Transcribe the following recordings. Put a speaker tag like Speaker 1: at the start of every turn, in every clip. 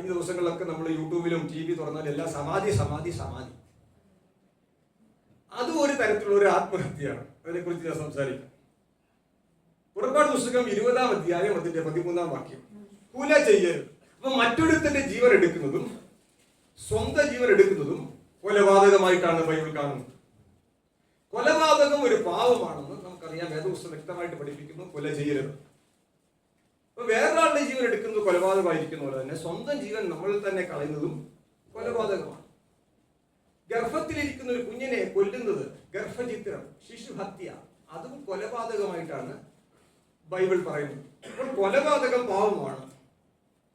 Speaker 1: കഴിഞ്ഞ ദിവസങ്ങളിലൊക്കെ നമ്മൾ യൂട്യൂബിലും TV തുറന്നാലും എല്ലാം സമാധി സമാധി സമാധി. അതും ഒരു തരത്തിലുള്ള ഒരു ആത്മഹത്യയാണ്. അതിനെക്കുറിച്ച് ഞാൻ സംസാരിക്കാം. പുറപ്പാട് പുസ്തകം 20-ാം അധ്യായം അതിന്റെ 13-ാം വാക്യം. കൊല ചെയ്യരുത്. അപ്പൊ മറ്റൊരുത്തന്റെ ജീവൻ എടുക്കുന്നതും സ്വന്തം ജീവൻ എടുക്കുന്നതും കൊലപാതകമായിട്ടാണ് ബൈബിൾ കാണുന്നത്. കൊലപാതകം ഒരു പാവമാണെന്ന് നമുക്കറിയാം. വേദപുസ്തകം വ്യക്തമായിട്ട് പഠിപ്പിക്കുന്നു. കൊല ചെയ്യരുത്. അപ്പൊ വേറൊരാളുടെ ജീവൻ എടുക്കുന്നത് കൊലപാതകമായിരിക്കുന്ന പോലെ തന്നെ സ്വന്തം ജീവൻ നമ്മൾ തന്നെ കളയുന്നതും കൊലപാതകമാണ്. ഗർഭത്തിലിരിക്കുന്ന ഒരു കുഞ്ഞിനെ കൊല്ലുന്നത്, ഗർഭചിത്രം, ശിശുഹത്യ, അതും കൊലപാതകമായിട്ടാണ് ബൈബിൾ പറയുന്നത്. അപ്പോൾ കൊലപാതകം പാവമാണ്.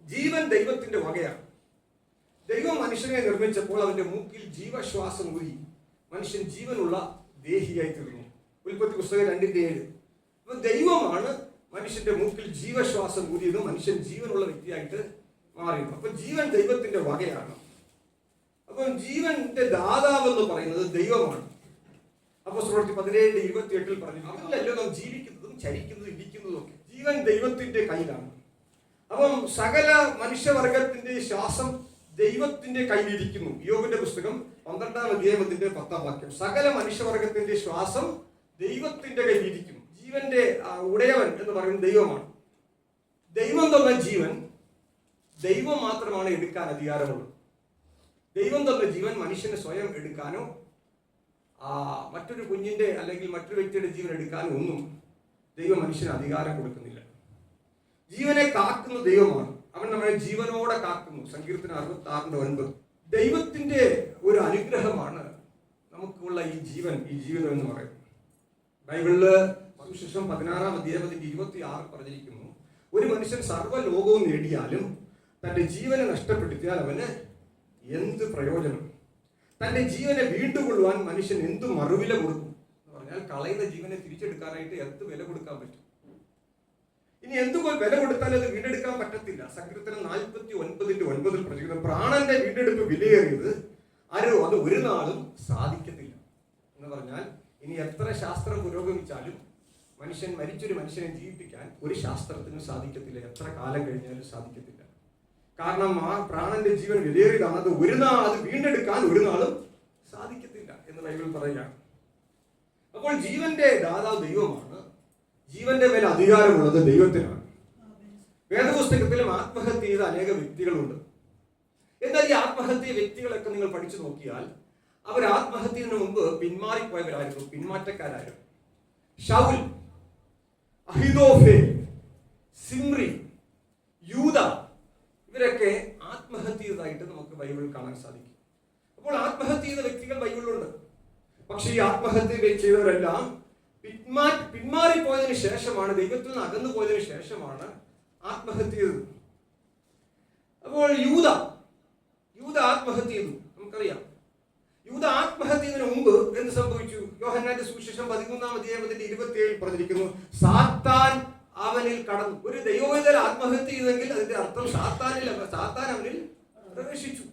Speaker 1: ജീവൻ ദൈവത്തിന്റെ വകയാണ്. ദൈവം മനുഷ്യനെ നിർമ്മിച്ചപ്പോൾ അവന്റെ മൂക്കിൽ ജീവശ്വാസം ഊരി മനുഷ്യൻ ജീവനുള്ള ദേഹിയായി തീർന്നു. ഉൽപ്പത്തി പുസ്തകം 2:7. അപ്പൊ ദൈവമാണ് മനുഷ്യന്റെ മൂക്കിൽ ജീവശ്വാസം ഊരിയത്, മനുഷ്യൻ ജീവനുള്ള വ്യക്തിയായിട്ട് മാറിയത്. അപ്പൊ ജീവൻ ദൈവത്തിന്റെ വകയാണ്. അപ്പം ജീവന്റെ ദാതാവ് എന്ന് പറയുന്നത് ദൈവമാണ്. അപ്പോസ്തലപ്രവൃത്തി 17:28 പറഞ്ഞു, അവരിലല്ലോ നാം ജീവിക്കുന്നതും ചരിക്കുന്നതും ഇരിക്കുന്നതും ഒക്കെ. ജീവൻ ദൈവത്തിന്റെ കയ്യിലാണ്. അപ്പം സകല മനുഷ്യവർഗത്തിന്റെ ശ്വാസം ദൈവത്തിന്റെ കയ്യിലിരിക്കുന്നു. യോബിന്റെ പുസ്തകം 12-ാം അധ്യായത്തിന്റെ 10-ാം വാക്യം. സകല മനുഷ്യവർഗത്തിന്റെ ശ്വാസം ദൈവത്തിന്റെ കയ്യിലിരിക്കുന്നു. ജീവന്റെ ഉടയവൻ എന്ന് പറയുന്നത് ദൈവമാണ്. ദൈവം തന്ന ജീവൻ ദൈവം മാത്രമാണ് എടുക്കാൻ അധികാരമുള്ളത്. ദൈവം തന്ന ജീവൻ മനുഷ്യന് സ്വയം എടുക്കാനോ മറ്റൊരു കുഞ്ഞിന്റെ അല്ലെങ്കിൽ മറ്റൊരു വ്യക്തിയുടെ ജീവൻ എടുക്കാനോ ഒന്നും ദൈവം മനുഷ്യന് അധികാരം കൊടുക്കുന്നില്ല. ജീവനെ കാക്കുന്ന ദൈവമാണ്. അവൻ നമ്മളെ ജീവനോടെ കാക്കുന്നു. സങ്കീർത്തനം 66:9. ദൈവത്തിന്റെ ഒരു അനുഗ്രഹമാണ് നമുക്കുള്ള ഈ ജീവിതം എന്ന് പറയുന്നത്. ബൈബിളില് സുവിശേഷം 16-ാം അധ്യായത്തിന്റെ 26 പറഞ്ഞിരിക്കുന്നു, ഒരു മനുഷ്യൻ സർവ്വലോകവും നേടിയാലും തന്റെ ജീവനെ നഷ്ടപ്പെടുത്തിയാൽ അവന് എന്ത് പ്രയോജനം? തന്റെ ജീവനെ വീണ്ടുകൊള്ളുവാൻ മനുഷ്യൻ എന്ത് മറുവില കൊടുക്കും എന്ന് പറഞ്ഞാൽ, കളയുന്ന ജീവനെ തിരിച്ചെടുക്കാനായിട്ട് എന്ത് വില കൊടുക്കാൻ പറ്റും? ഇനി എന്തുകൊണ്ട് വില കൊടുത്താൽ അത് വീണ്ടെടുക്കാൻ പറ്റത്തില്ല. സങ്കീർത്തനം 49:9 പ്രചരിക്കുന്നു, പ്രാണന്റെ വീണ്ടെടുപ്പ് വിലയേറിയത് ആരോ അത് ഒരു നാളും സാധിക്കത്തില്ല എന്ന് പറഞ്ഞാൽ, ഇനി എത്ര ശാസ്ത്രം പുരോഗമിച്ചാലും മരിച്ചൊരു മനുഷ്യനെ ജീവിപ്പിക്കാൻ ഒരു ശാസ്ത്രത്തിനും സാധിക്കത്തില്ല. എത്ര കാലം കഴിഞ്ഞാലും സാധിക്കത്തില്ല. കാരണം ആ പ്രാണന്റെ ജീവൻ വിലയേറിയതാണ്. അത് വീണ്ടെടുക്കാൻ ഒരു നാളും സാധിക്കത്തില്ല എന്ന് ബൈബിൾ പറയുകയാണ്. അപ്പോൾ ജീവന്റെ ദാതാവ് ദൈവമാണ്. ജീവന്റെ മേൽ അധികാരമുള്ളത് ദൈവത്തിനാണ്. വേദപുസ്തകത്തിലും ആത്മഹത്യ ചെയ്ത അനേക വ്യക്തികളുണ്ട്. എന്നാൽ ഈ ആത്മഹത്യ വ്യക്തികളൊക്കെ നിങ്ങൾ പഠിച്ചു നോക്കിയാൽ അവർ ആത്മഹത്യന് മുമ്പ് പിന്മാറിപ്പോയവരായിരുന്നു, പിന്മാറ്റക്കാരായിരുന്നു. ശൗൽ, അഹിതോഫേൽ, സിമ്രി, യൂദ, ഇവരൊക്കെ ആത്മഹത്യ ചെയ്തതായിട്ട് നമുക്ക് ബൈബിളിൽ കാണാൻ സാധിക്കും. അപ്പോൾ ആത്മഹത്യ ചെയ്ത വ്യക്തികൾ ബൈബിളിലുണ്ട്. പക്ഷേ ഈ ആത്മഹത്യ ചെയ്തവരെല്ലാം പിന്മാറിപ്പോയതിനു ശേഷമാണ്, ദൈവത്തിൽ നിന്ന് അകന്നു പോയതിനു ശേഷമാണ് ആത്മഹത്യ ചെയ്തത്. അപ്പോൾ യൂദ ആത്മഹത്യ ചെയ്തു. നമുക്കറിയാം, യൂദ ആത്മഹത്യ ചെയ്യുന്നതിന് മുമ്പ് എന്ത് സംഭവിച്ചു? യോഹന്നാന്റെ സുവിശേഷം 13-ാം അധ്യായത്തിന്റെ 27 പറഞ്ഞിരിക്കുന്നു, സാത്താൻ അവനിൽ കടന്നു. ഒരു ദൈവവേദന ആത്മഹത്യ ചെയ്തെങ്കിൽ അതിന്റെ അർത്ഥം സാത്താൻ അവനിൽ പ്രവേശിച്ചു,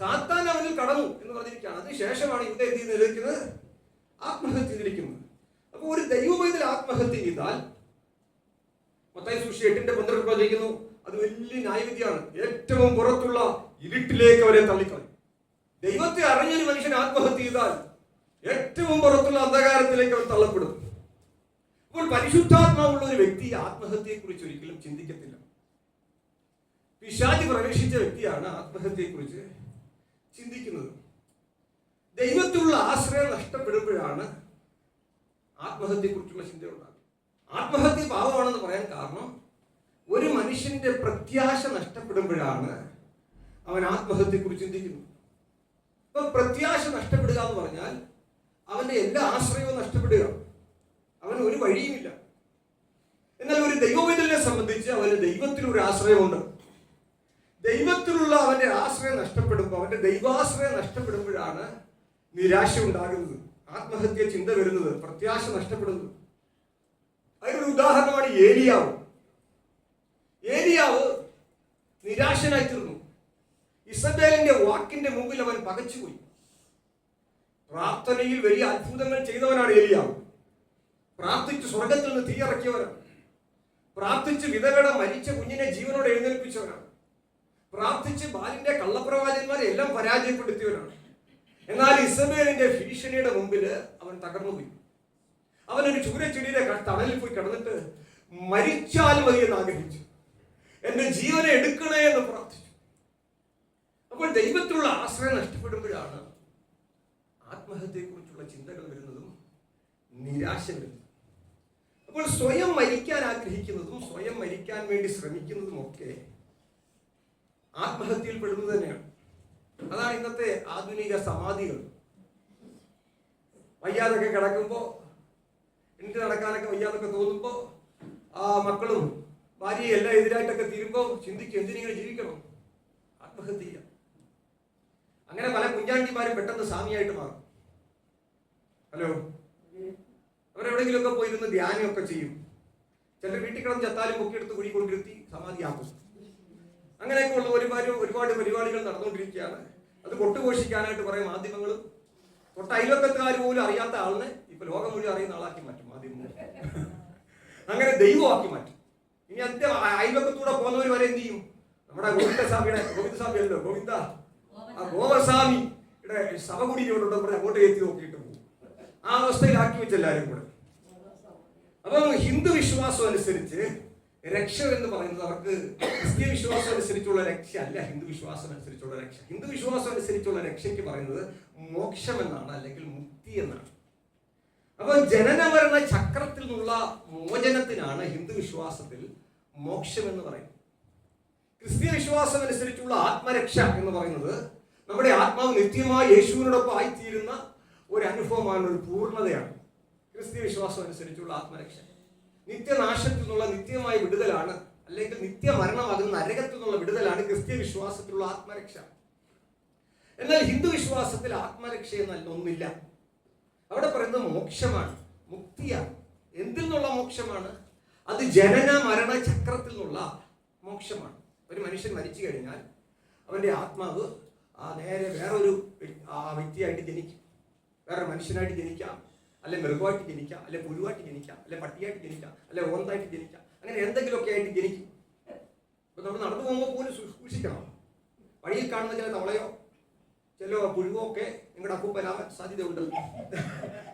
Speaker 1: സാത്താൻ അവനിൽ കടന്നു എന്ന് പറഞ്ഞിരിക്കുകയാണ്. അതിനുശേഷമാണ് യൂദ എന്ത് ചെയ്തിരിക്കുന്നത്? ആത്മഹത്യ ചെയ്തിരിക്കുന്നത്. അപ്പൊ ഒരു ദൈവവേദന ആത്മഹത്യ ചെയ്താൽ മത്തായി സുവിശേഷം 8:12 പറഞ്ഞിരിക്കുന്നു, അത് വലിയ ന്യായവിധിയാണ്. ഏറ്റവും പുറത്തുള്ള ഇരുട്ടിലേക്ക് അവരെ തള്ളിക്കളയും. ദൈവത്തെ അറിഞ്ഞൊരു മനുഷ്യൻ ആത്മഹത്യ ചെയ്താൽ ഏറ്റവും പുറത്തുള്ള അന്ധകാരത്തിലേക്ക് അവർ തള്ളപ്പെടും. അപ്പോൾ പരിശുദ്ധാത്മാവുള്ള ഒരു വ്യക്തി ആത്മഹത്യയെ കുറിച്ച് ഒരിക്കലും ചിന്തിക്കത്തില്ല. പിശാച് പ്രവേശിച്ച വ്യക്തിയാണ് ആത്മഹത്യയെ കുറിച്ച് ചിന്തിക്കുന്നത്. ദൈവത്തിലുള്ള ആശ്രയം നഷ്ടപ്പെടുമ്പോഴാണ് ആത്മഹത്യയെ കുറിച്ചുള്ള ചിന്ത ഉണ്ടാകും. ആത്മഹത്യ പാപമാണെന്ന് പറയാൻ കാരണം, ഒരു മനുഷ്യന്റെ പ്രത്യാശ നഷ്ടപ്പെടുമ്പോഴാണ് അവൻ ആത്മഹത്യയെ കുറിച്ച് ചിന്തിക്കുന്നത്. ഇപ്പൊ പ്രത്യാശ നഷ്ടപ്പെടുക എന്ന് പറഞ്ഞാൽ അവന്റെ എല്ലാ ആശ്രയവും നഷ്ടപ്പെടുക, അവന് ഒരു വഴിയുമില്ല. എന്നാൽ ഒരു ദൈവവേദനെ സംബന്ധിച്ച് അവന് ദൈവത്തിലൊരു ആശ്രയമുണ്ട്. ദൈവത്തിലുള്ള അവന്റെ ആശ്രയം നഷ്ടപ്പെടുമ്പോൾ, അവന്റെ ദൈവാശ്രയം നഷ്ടപ്പെടുമ്പോഴാണ് നിരാശ ഉണ്ടാകുന്നത്, ആത്മഹത്യ ചിന്ത വരുന്നത്, പ്രത്യാശ നഷ്ടപ്പെടുന്നത്. അതിനൊരു ഉദാഹരണമാണ് ഏലിയാവ്. നിരാശനായി തീർന്നു. ഇസബേലിന്റെ വാക്കിന്റെ മുമ്പിൽ അവൻ പകച്ചുപോയി. പ്രാർത്ഥനയിൽ വലിയ അത്ഭുതങ്ങൾ ചെയ്തവനാണ് ഏലിയാവ്. പ്രാർത്ഥിച്ച് സ്വർഗത്തിൽ നിന്ന് തീയിറക്കിയവനാണ്. പ്രാർത്ഥിച്ച് വിധവയുടെ മരിച്ച കുഞ്ഞിനെ ജീവനോടെ എഴുന്നേൽപ്പിച്ചവനാണ്. പ്രാർത്ഥിച്ച് ബാലിന്റെ കള്ളപ്രവാചകന്മാരെ എല്ലാം പരാജയപ്പെടുത്തിയവരാണ്. എന്നാൽ ഇസബേലിന്റെ ഭീഷണിയുടെ മുമ്പിൽ അവൻ തകർന്നു പോയി. അവനൊരു ചൂരച്ചെടിയുടെ തണലിൽ പോയി കിടന്നിട്ട് മരിച്ചാലും മതി എന്ന് ആഗ്രഹിച്ചു. എന്റെ ജീവനെ എടുക്കണേ എന്ന് പ്രാർത്ഥിച്ചു. അപ്പോൾ ദൈവത്തിലുള്ള ആശ്രയം നഷ്ടപ്പെടുമ്പോഴാണ് ആത്മഹത്യയെക്കുറിച്ചുള്ള ചിന്തകൾ വരുന്നതും നിരാശ വരുന്നതും. അപ്പോൾ സ്വയം മരിക്കാൻ ആഗ്രഹിക്കുന്നതും സ്വയം മരിക്കാൻ വേണ്ടി ശ്രമിക്കുന്നതും ഒക്കെ ആത്മഹത്യയിൽ പെടുന്നത് തന്നെയാണ്. അതാണ് ഇന്നത്തെ ആധുനിക സമാധികൾ. വയ്യാതൊക്കെ കിടക്കുമ്പോൾ, എനിക്ക് നടക്കാനൊക്കെ വയ്യാതൊക്കെ തോന്നുമ്പോൾ, ആ മക്കളും ഭാര്യയും എല്ലാം എതിരായിട്ടൊക്കെ തീരുമ്പോൾ ചിന്തിക്കും, എന്തിനിങ്ങനെ ജീവിക്കണം, ആത്മഹത്യ ചെയ്യാം. അങ്ങനെ പല കുഞ്ഞാണ്ടിമാരും പെട്ടെന്ന് സ്വാമിയായിട്ട് മാറും. ഹലോ, അവരെവിടെയെങ്കിലുമൊക്കെ പോയിരുന്ന് ധ്യാനമൊക്കെ ചെയ്യും. ചിലർ വീട്ടിൽ കിടന്ന് ചത്താലും പൊക്കിയെടുത്ത് കുഴി കൊണ്ടിരുത്തി സമാധിയാക്കും. അങ്ങനെയൊക്കെ ഉള്ള ഒരുപാട് പരിപാടികൾ നടന്നുകൊണ്ടിരിക്കുകയാണ്. അത് കൊട്ടുഘോഷിക്കാനായിട്ട് പറയും മാധ്യമങ്ങളും. തൊട്ട് അയൽവക്കത്തുകാർ പോലും അറിയാത്ത ആളിനെ ഇപ്പൊ ലോകം മുഴുവൻ അറിയുന്ന ആളാക്കി മാറ്റും മാധ്യമങ്ങൾ. അങ്ങനെ ദൈവമാക്കി മാറ്റും. ഇനി അതിന്റെ അയൽവക്കത്തൂടെ പോകുന്നവർ വരെ എന്ത് ചെയ്യും? നമ്മുടെ ഗോവിന്ദസ്വാമിയുടെ സഭ കൂടി ഇവിടെ അങ്ങോട്ട് എത്തി നോക്കിയിട്ട് പോകും. ആ അവസ്ഥയിലാക്കി വെച്ചെല്ലാരും കൂടെ. അപ്പം ഹിന്ദു വിശ്വാസം അനുസരിച്ച് രക്ഷ എന്ന് പറയുന്നത് അവർക്ക് ക്രിസ്തീയ വിശ്വാസം അനുസരിച്ചുള്ള രക്ഷ അല്ല. ഹിന്ദു വിശ്വാസം അനുസരിച്ചുള്ള രക്ഷ, ഹിന്ദു വിശ്വാസം അനുസരിച്ചുള്ള രക്ഷയ്ക്ക് പറയുന്നത് മോക്ഷം എന്നാണ്, അല്ലെങ്കിൽ മുക്തി എന്നാണ്. അപ്പൊ ജനനമരണ ചക്രത്തിൽ നിന്നുള്ള മോചനത്തിനാണ് ഹിന്ദു വിശ്വാസത്തിൽ മോക്ഷം എന്ന് പറയുന്നത്. ക്രിസ്തീയ വിശ്വാസം അനുസരിച്ചുള്ള ആത്മരക്ഷ എന്ന് പറയുന്നത് നമ്മുടെ ആത്മാവ് നിത്യമായി യേശുവിനോടൊപ്പം ആയിത്തീരുന്ന ഒരു അനുഭവമാണ്, ഒരു പൂർണ്ണതയാണ് ക്രിസ്തീയ വിശ്വാസം അനുസരിച്ചുള്ള ആത്മരക്ഷ. നിത്യനാശത്തിൽ നിന്നുള്ള നിത്യമായ വിടുതലാണ്, അല്ലെങ്കിൽ നിത്യമരണമാകുന്ന നരകത്തിൽ നിന്നുള്ള വിടുതലാണ് ക്രിസ്തീയ വിശ്വാസത്തിലുള്ള ആത്മരക്ഷ. എന്നാൽ ഹിന്ദു വിശ്വാസത്തിൽ ആത്മരക്ഷ എന്നല്ല ഒന്നില്ല. അവിടെ പറയുന്നത് മോക്ഷമാണ്, മുക്തിയാണ്. എന്തിൽ നിന്നുള്ള മോക്ഷമാണ്? അത് ജനന മരണ ചക്രത്തിൽ നിന്നുള്ള മോക്ഷമാണ്. ഒരു മനുഷ്യൻ മരിച്ചു കഴിഞ്ഞാൽ അവന്റെ ആത്മാവ് നേരെ വേറൊരു വ്യക്തിയായിട്ട് ജനിക്കും. വേറൊരു മനുഷ്യനായിട്ട് ജനിക്കാം, അല്ലെ മൃഗമായിട്ട് ജനിക്കാം, അല്ലെ പുഴുവായിട്ട് ജനിക്കാം, അല്ലെ പട്ടിയായിട്ട് ജനിക്കാം, അല്ലെ ഓന്തായിട്ട് ജനിക്കാം. അങ്ങനെ എന്തെങ്കിലുമൊക്കെ ആയിട്ട് ജനിക്കും. അപ്പൊ നമ്മൾ നടന്നു പോകുമ്പോൾ പോലും സൂക്ഷിക്കണം. വഴിയിൽ കാണുന്ന ചില തവളയോ ചില പുഴുവോ ഒക്കെ നിങ്ങളുടെ അപ്പൂപ്പനാവാൻ സാധ്യതയുണ്ട്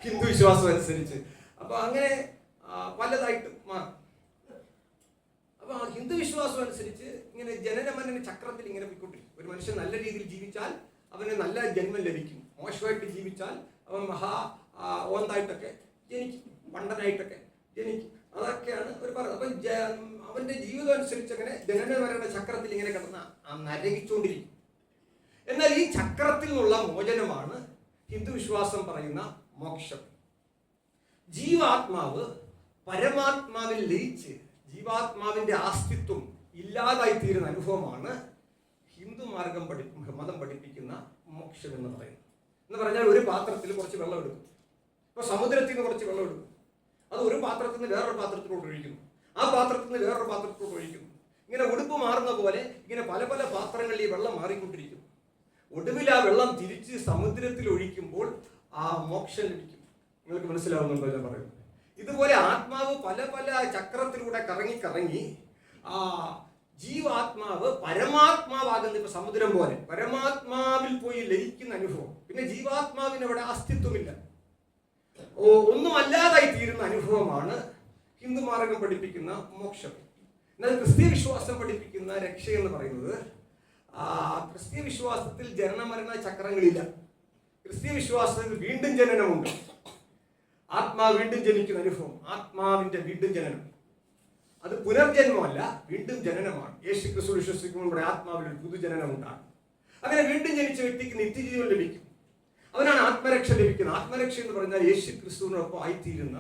Speaker 1: ഹിന്ദു വിശ്വാസം അനുസരിച്ച്. അപ്പൊ അങ്ങനെ പലതായിട്ട് മാറും. അപ്പൊ ഹിന്ദു വിശ്വാസം അനുസരിച്ച് ഇങ്ങനെ ജനനമരണ ചക്രത്തിൽ ഇങ്ങനെ പോയിക്കൊണ്ടിരിക്കും. ഒരു മനുഷ്യൻ നല്ല രീതിയിൽ ജീവിച്ചാൽ അവന് നല്ല ജന്മം ലഭിക്കും. മോശമായിട്ട് ജീവിച്ചാൽ അവൻ ഓന്തായിട്ടൊക്കെ ജനിക്കും, പണ്ടനായിട്ടൊക്കെ ജനിക്കും. അതൊക്കെയാണ് ഒരു പറയുന്നത്. അപ്പൊ അവന്റെ ജീവിതം അനുസരിച്ച് അങ്ങനെ ജനനമരണ ചക്രത്തിൽ ഇങ്ങനെ കിടന്ന നരകിച്ചുകൊണ്ടിരിക്കും. എന്നാൽ ഈ ചക്രത്തിൽ നിന്നുള്ള മോചനമാണ് ഹിന്ദു വിശ്വാസം പറയുന്ന മോക്ഷം. ജീവാത്മാവ് പരമാത്മാവിൽ ലയിച്ച് ജീവാത്മാവിന്റെ അസ്തിത്വം ഇല്ലാതായിത്തീരുന്ന അനുഭവമാണ് ഹിന്ദു മതം പഠിപ്പിക്കുന്ന മോക്ഷം എന്ന് പറയുന്നത്. എന്ന് പറഞ്ഞാൽ ഒരു പാത്രത്തിൽ കുറച്ച് വെള്ളം എടുക്കും. ഇപ്പൊ സമുദ്രത്തിൽ നിന്ന് കുറച്ച് വെള്ളം എടുക്കും. അത് ഒരു പാത്രത്തിൽ നിന്ന് വേറൊരു പാത്രത്തിലോട്ട് ഒഴിക്കുന്നു. ആ പാത്രത്തിൽ നിന്ന് വേറൊരു പാത്രത്തിലോട്ട് ഒഴിക്കുന്നു. ഇങ്ങനെ ഉടുപ്പ് മാറുന്ന പോലെ ഇങ്ങനെ പല പല പാത്രങ്ങളിൽ ഈ വെള്ളം മാറിക്കൊണ്ടിരിക്കും. ഒടുവിൽ ആ വെള്ളം തിരിച്ച് സമുദ്രത്തിൽ ഒഴിക്കുമ്പോൾ ആ മോക്ഷം ലഭിക്കും. നിങ്ങൾക്ക് മനസ്സിലാവുന്നുണ്ടോ ഞാൻ പറയുന്നത്? ഇതുപോലെ ആത്മാവ് പല പല ചക്രത്തിലൂടെ കറങ്ങി ആ ജീവാത്മാവ് പരമാത്മാവാകുന്ന, ഇപ്പൊ സമുദ്രം പോലെ പരമാത്മാവിൽ പോയി ലയിക്കുന്ന അനുഭവം. പിന്നെ ജീവാത്മാവിന് അവിടെ അസ്തിത്വമില്ല, ഒന്നുമല്ലാതായി തീരുന്ന അനുഭവമാണ് ഹിന്ദു മാർഗം പഠിപ്പിക്കുന്ന മോക്ഷം. എന്നാൽ ക്രിസ്തീയ വിശ്വാസം പഠിപ്പിക്കുന്ന രക്ഷ എന്ന് പറയുന്നത്, ക്രിസ്തീയ വിശ്വാസത്തിൽ ജനനമരണ ചക്രങ്ങളില്ല. ക്രിസ്തീയ വിശ്വാസത്തിൽ വീണ്ടും ജനനമുണ്ട്. ആത്മാവ് വീണ്ടും ജനിക്കുന്ന അനുഭവം, ആത്മാവിന്റെ വീണ്ടും ജനനം. അത് പുനർജന്മമല്ല, വീണ്ടും ജനനമാണ്. യേശു ക്രിസ്തു വിശ്വസിക്കുമ്പോൾ ആത്മാവിൽ ഒരു പുതുജനനം ഉണ്ടാകും. അങ്ങനെ വീണ്ടും ജനിച്ച വ്യക്തിക്ക് നിത്യജീവൻ ലഭിക്കും. അവനാണ് ആത്മരക്ഷ ലഭിക്കുന്നത്. ആത്മരക്ഷ എന്ന് പറഞ്ഞാൽ യേശു ക്രിസ്തുവിനോടൊപ്പം ആയിത്തീരുന്ന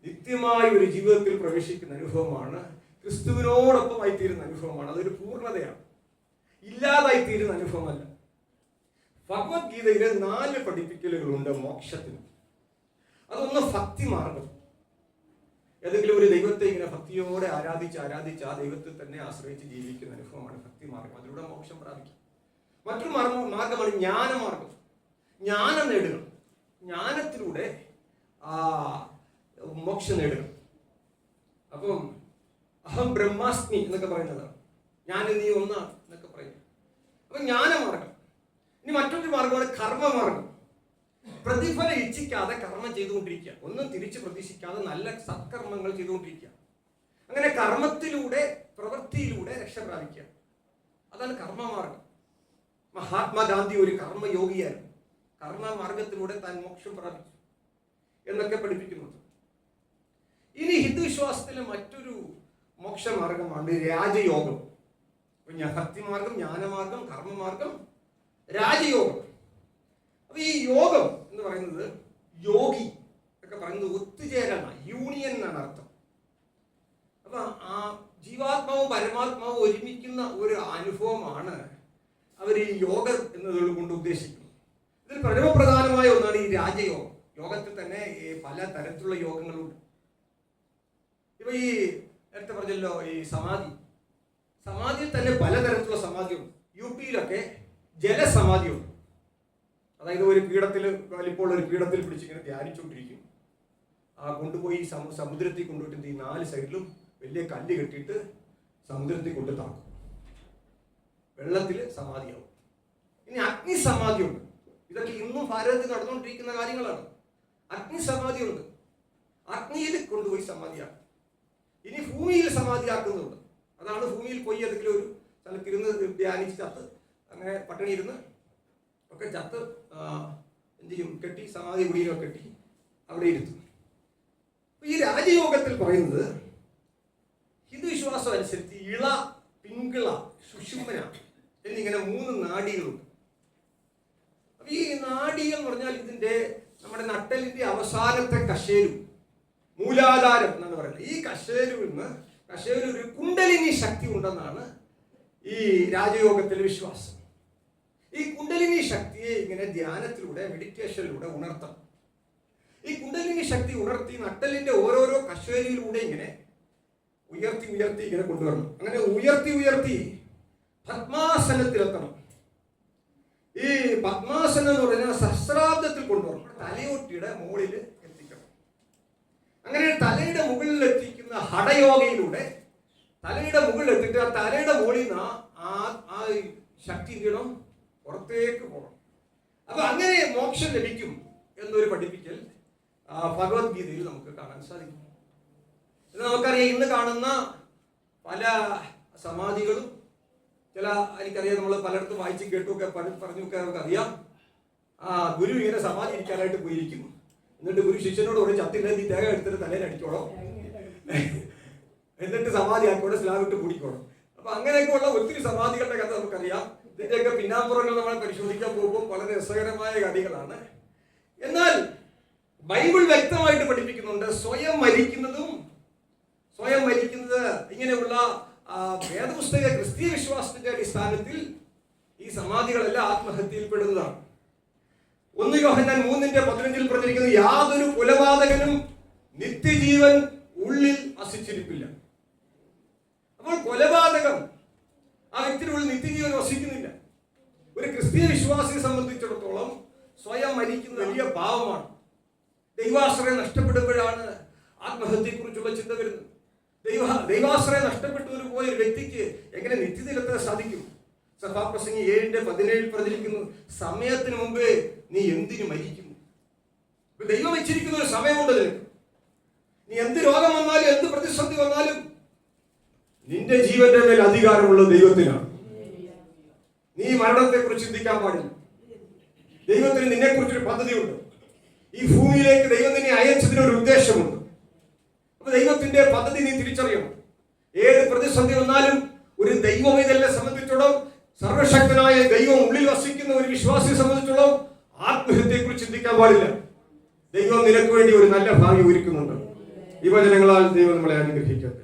Speaker 1: നിത്യമായ ഒരു ജീവിതത്തിൽ പ്രവേശിക്കുന്ന അനുഭവമാണ്. ക്രിസ്തുവിനോടൊപ്പം ആയിത്തീരുന്ന അനുഭവമാണ്. അതൊരു പൂർണ്ണതയാണ്, ഇല്ലാതായിത്തീരുന്ന അനുഭവമല്ല. ഭഗവത്ഗീതയിലെ 4 പഠിപ്പിക്കലുകളുണ്ട് മോക്ഷത്തിന്. അതൊന്ന് ഭക്തി മാർഗം. ഏതെങ്കിലും ഒരു ദൈവത്തെ ഇങ്ങനെ ഭക്തിയോടെ ആരാധിച്ച് ആ ദൈവത്തിൽ തന്നെ ആശ്രയിച്ച് ജീവിക്കുന്ന അനുഭവമാണ് ഭക്തി മാർഗം. അതിലൂടെ മോക്ഷം പ്രാപിക്കും. മറ്റൊരു മാർഗമാണ് ജ്ഞാനമാർഗം. ജ്ഞാനം നേടുക, ജ്ഞാനത്തിലൂടെ മോക്ഷം നേടുക. അപ്പം അഹം ബ്രഹ്മാസ്മി എന്നൊക്കെ പറയുന്നതാണ്. ഞാൻ നീ ഒന്നാണ് എന്നൊക്കെ പറയും. അപ്പൊ ജ്ഞാനമാർഗം. ഇനി മറ്റൊരു മാർഗമാണ് കർമ്മമാർഗം. പ്രതിഫലം ഇച്ഛിക്കാതെ കർമ്മം ചെയ്തുകൊണ്ടിരിക്കുക, ഒന്നും തിരിച്ചു പ്രതീക്ഷിക്കാതെ നല്ല സത്കർമ്മങ്ങൾ ചെയ്തുകൊണ്ടിരിക്കുക. അങ്ങനെ കർമ്മത്തിലൂടെ പ്രവൃത്തിയിലൂടെ രക്ഷ പ്രാപിക്കുക, അതാണ് കർമ്മമാർഗം. മഹാത്മാഗാന്ധി ഒരു കർമ്മയോഗിയായിരുന്നു. കർമ്മമാർഗത്തിലൂടെ താൻ മോക്ഷം പ്രാപിച്ചു എന്നൊക്കെ പഠിപ്പിക്കുന്നുണ്ട്. ഇനി ഹിന്ദു വിശ്വാസത്തിലെ മറ്റൊരു മോക്ഷമാർഗമാണ് രാജയോഗം. ഭക്തിമാർഗം, ജ്ഞാനമാർഗം, കർമ്മമാർഗം, രാജയോഗം. അപ്പൊ ഈ യോഗം എന്ന് പറയുന്നത്, യോഗി ഒക്കെ പറയുന്നത് ഒത്തുചേരലാണ്, യൂണിയൻ എന്നാണ് അർത്ഥം. അപ്പൊ ആ ജീവാത്മാവും പരമാത്മാവും ഒരുമിക്കുന്ന ഒരു അനുഭവമാണ് അവർ ഈ യോഗം എന്നതുകൊണ്ട് ഉദ്ദേശിക്കുന്നത്. ഇതിൽ പരമപ്രധാനമായ ഒന്നാണ് ഈ രാജയോഗം. യോഗത്തിൽ തന്നെ പല തരത്തിലുള്ള യോഗങ്ങളുണ്ട്. ഇപ്പൊ ഈ നേരത്തെ പറഞ്ഞല്ലോ, ഈ സമാധിയിൽ തന്നെ പലതരത്തിലുള്ള സമാധിയുണ്ട്. യുപിയിലൊക്കെ ജലസമാധിയുണ്ട്. അതായത് ഒരു പീഠത്തിൽ, വലിപ്പോൾ ഒരു പീഠത്തിൽ പിടിച്ചിങ്ങനെ ധ്യാനിച്ചുകൊണ്ടിരിക്കും. കൊണ്ടുപോയി സമുദ്രത്തിൽ കൊണ്ടുപോയിട്ട് ഈ 4 സൈഡിലും വലിയ കല്ല് കെട്ടിയിട്ട് സമുദ്രത്തിൽ കൊണ്ട് താക്കും. വെള്ളത്തിൽ സമാധിയാവും. ഇനി അഗ്നിസമാധിയുണ്ട്. ഇതൊക്കെ ഇന്നും ഭാരതത്തിൽ നടന്നുകൊണ്ടിരിക്കുന്ന കാര്യങ്ങളാണ്. അഗ്നിസമാധിയുണ്ട്, അഗ്നിയിൽ കൊണ്ടുപോയി സമാധിയാക്കും. ഇനി ഭൂമിയിൽ സമാധിയാക്കുന്നുണ്ട്. അതാണ് ഭൂമിയിൽ പോയി ഏതെങ്കിലും ഒരു സ്ഥലത്തിരുന്ന് ധ്യാനിച്ച് ചത്ത്, അങ്ങനെ പട്ടിണി ഇരുന്ന് ഒക്കെ ചത്ത് എന്ത് ചെയ്യും, കെട്ടി സമാധി കുടിയിലൊക്കെ കെട്ടി അവിടെ ഇരുത്തും. ഈ രാജയോഗത്തിൽ പറയുന്നത് ഹിന്ദു വിശ്വാസം അനുസരിച്ച് ഇള, പിങ്കള, സുഷുമ്ന എന്നിങ്ങനെ 3 നാഡികളുണ്ട്. അപ്പൊ ഈ നാഡികൾ എന്ന് പറഞ്ഞാൽ ഇതിന്റെ നമ്മുടെ നട്ടലിന്റെ അവസാനത്തെ കശേരു, മൂലാധാരം എന്നാണ് പറയുന്നത്. ഈ കശേരു ഒരു കുണ്ടലിനി ശക്തി ഉണ്ടെന്നാണ് ഈ രാജയോഗത്തിലെ വിശ്വാസം. ഈ കുണ്ടലിനി ശക്തിയെ ഇങ്ങനെ ധ്യാനത്തിലൂടെ, മെഡിറ്റേഷനിലൂടെ ഉണർത്തണം. ഈ കുണ്ടലിനി ശക്തി ഉണർത്തി നട്ടലിന്റെ ഓരോരോ കശേരിയിലൂടെ ഇങ്ങനെ ഉയർത്തി ഇങ്ങനെ കൊണ്ടുവരണം. അങ്ങനെ ഉയർത്തി പത്മാസനത്തിലെത്തണം. ഈ പത്മാസനം എന്ന് പറഞ്ഞാൽ സഹസ്രാബ്ദത്തിൽ കൊണ്ടുവരണം. തലയോട്ടിയുടെ മുകളിൽ എത്തിക്കണം. അങ്ങനെ തലയുടെ മുകളിൽ എത്തിക്കുന്ന ഹഠയോഗയിലൂടെ തലയുടെ മുകളിൽ എത്തിയിട്ട് ആ തലയുടെ മുകളിൽ നിന്ന് ആ ശക്തി എന്തിടണം, പുറത്തേക്ക് പോകണം. അപ്പൊ അങ്ങനെ മോക്ഷം ലഭിക്കും എന്നൊരു പഠിപ്പിക്കൽ ഭഗവത്ഗീതയിൽ നമുക്ക് കാണാൻ സാധിക്കും. നമുക്കറിയാം, ഇന്ന് കാണുന്ന പല സമാധികളും എനിക്കറിയാം, നമ്മൾ പലയിടത്തും വായിച്ച് കേട്ടുമൊക്കെ പറഞ്ഞൊക്കെ നമുക്കറിയാം. ഗുരു ഇങ്ങനെ സമാധി ഇരിക്കാനായിട്ട് പോയിരിക്കും. എന്നിട്ട് ഗുരു ശിഷ്യനോട് ഒരു ചത്തില്ല, നീ തേങ്ങ എടുത്തിട്ട് തലയിൽ അടിച്ചോളോ, എന്നിട്ട് സമാധി ആക്കോടെ സ്ലാവിട്ട് കൂടിക്കോളും. അപ്പൊ അങ്ങനെയൊക്കെയുള്ള ഒത്തിരി സമാധികളുടെ കഥ നമുക്കറിയാം. ഇതിന്റെയൊക്കെ പിന്നാമ്പുറങ്ങൾ നമ്മൾ പരിശോധിക്കാൻ പോകുമ്പോൾ വളരെ രസകരമായ കാര്യങ്ങളാണ്. എന്നാൽ ബൈബിൾ വ്യക്തമായിട്ട് പഠിപ്പിക്കുന്നുണ്ട്, സ്വയം മരിക്കുന്നത് ഇങ്ങനെയുള്ള വേദപുസ്തക ക്രിസ്തീയ വിശ്വാസത്തിന്റെ അടിസ്ഥാനത്തിൽ ഈ സമാധികളെല്ലാം ആത്മഹത്യയിൽപ്പെടുന്നതാണ്. 1 യോഹന്നാൻ 3:15 പറഞ്ഞിരിക്കുന്നത്, യാതൊരു കൊലപാതകനും നിത്യജീവൻ ഉള്ളിൽ വസിച്ചിരിപ്പില്ല. അപ്പോൾ കൊലപാതകം ആ വ്യക്തിയുടെ നിത്യജീവൻ വസിക്കുന്നില്ല. ഒരു ക്രിസ്തീയ വിശ്വാസിയെ സംബന്ധിച്ചിടത്തോളം സ്വയം മരിക്കുന്ന വലിയ പാവമാണ്. ദൈവാശ്രയം നഷ്ടപ്പെടുമ്പോഴാണ് ആത്മഹത്യയെക്കുറിച്ചുള്ള ചിന്ത വരുന്നത്. ദൈവാശ്രയം നഷ്ടപ്പെട്ടു പോയ ഒരു വ്യക്തിക്ക് എങ്ങനെ നിത്യതയിലെത്താൻ സാധിക്കും? സഭാപ്രസംഗി 7:17 പറഞ്ഞിരിക്കുന്നു, സമയത്തിന് മുമ്പേ നീ എന്തിനു മരിക്കുന്നു? ദൈവം വെച്ചിരിക്കുന്ന ഒരു സമയമുണ്ട് നിനക്ക്. നീ എന്ത് രോഗം വന്നാലും, എന്ത് പ്രതിസന്ധി വന്നാലും നിന്റെ ജീവന്റെ മേൽ അധികാരമുള്ളത് ദൈവത്തിനാണ്. നീ മരണത്തെക്കുറിച്ച് ചിന്തിക്കാൻ പാടില്ല. ദൈവത്തിന് നിന്നെക്കുറിച്ചൊരു പദ്ധതിയുണ്ട്. ഈ ഭൂമിയിലേക്ക് ദൈവം നിന്നെ അയച്ചതിനൊരു ഉദ്ദേശമുണ്ട്. അപ്പൊ ദൈവത്തിന്റെ പദ്ധതി നീ തിരിച്ചറിയണം. ഏത് പ്രതിസന്ധി വന്നാലും ഒരു ദൈവമൈതലിനെ സംബന്ധിച്ചിടത്തോളം, സർവശക്തനായ ദൈവം ഉള്ളിൽ വസിക്കുന്ന ഒരു വിശ്വാസിയെ സംബന്ധിച്ചിടത്തോളം ആത്മഹത്യയെക്കുറിച്ച് ചിന്തിക്കാൻ പാടില്ല. ദൈവം നിനക്ക് വേണ്ടി ഒരു നല്ല ഭാവി ഒരുക്കുന്നുണ്ട്. ഈ വചനങ്ങളാൽ ദൈവം നമ്മളെ അനുഗ്രഹിക്കട്ടെ.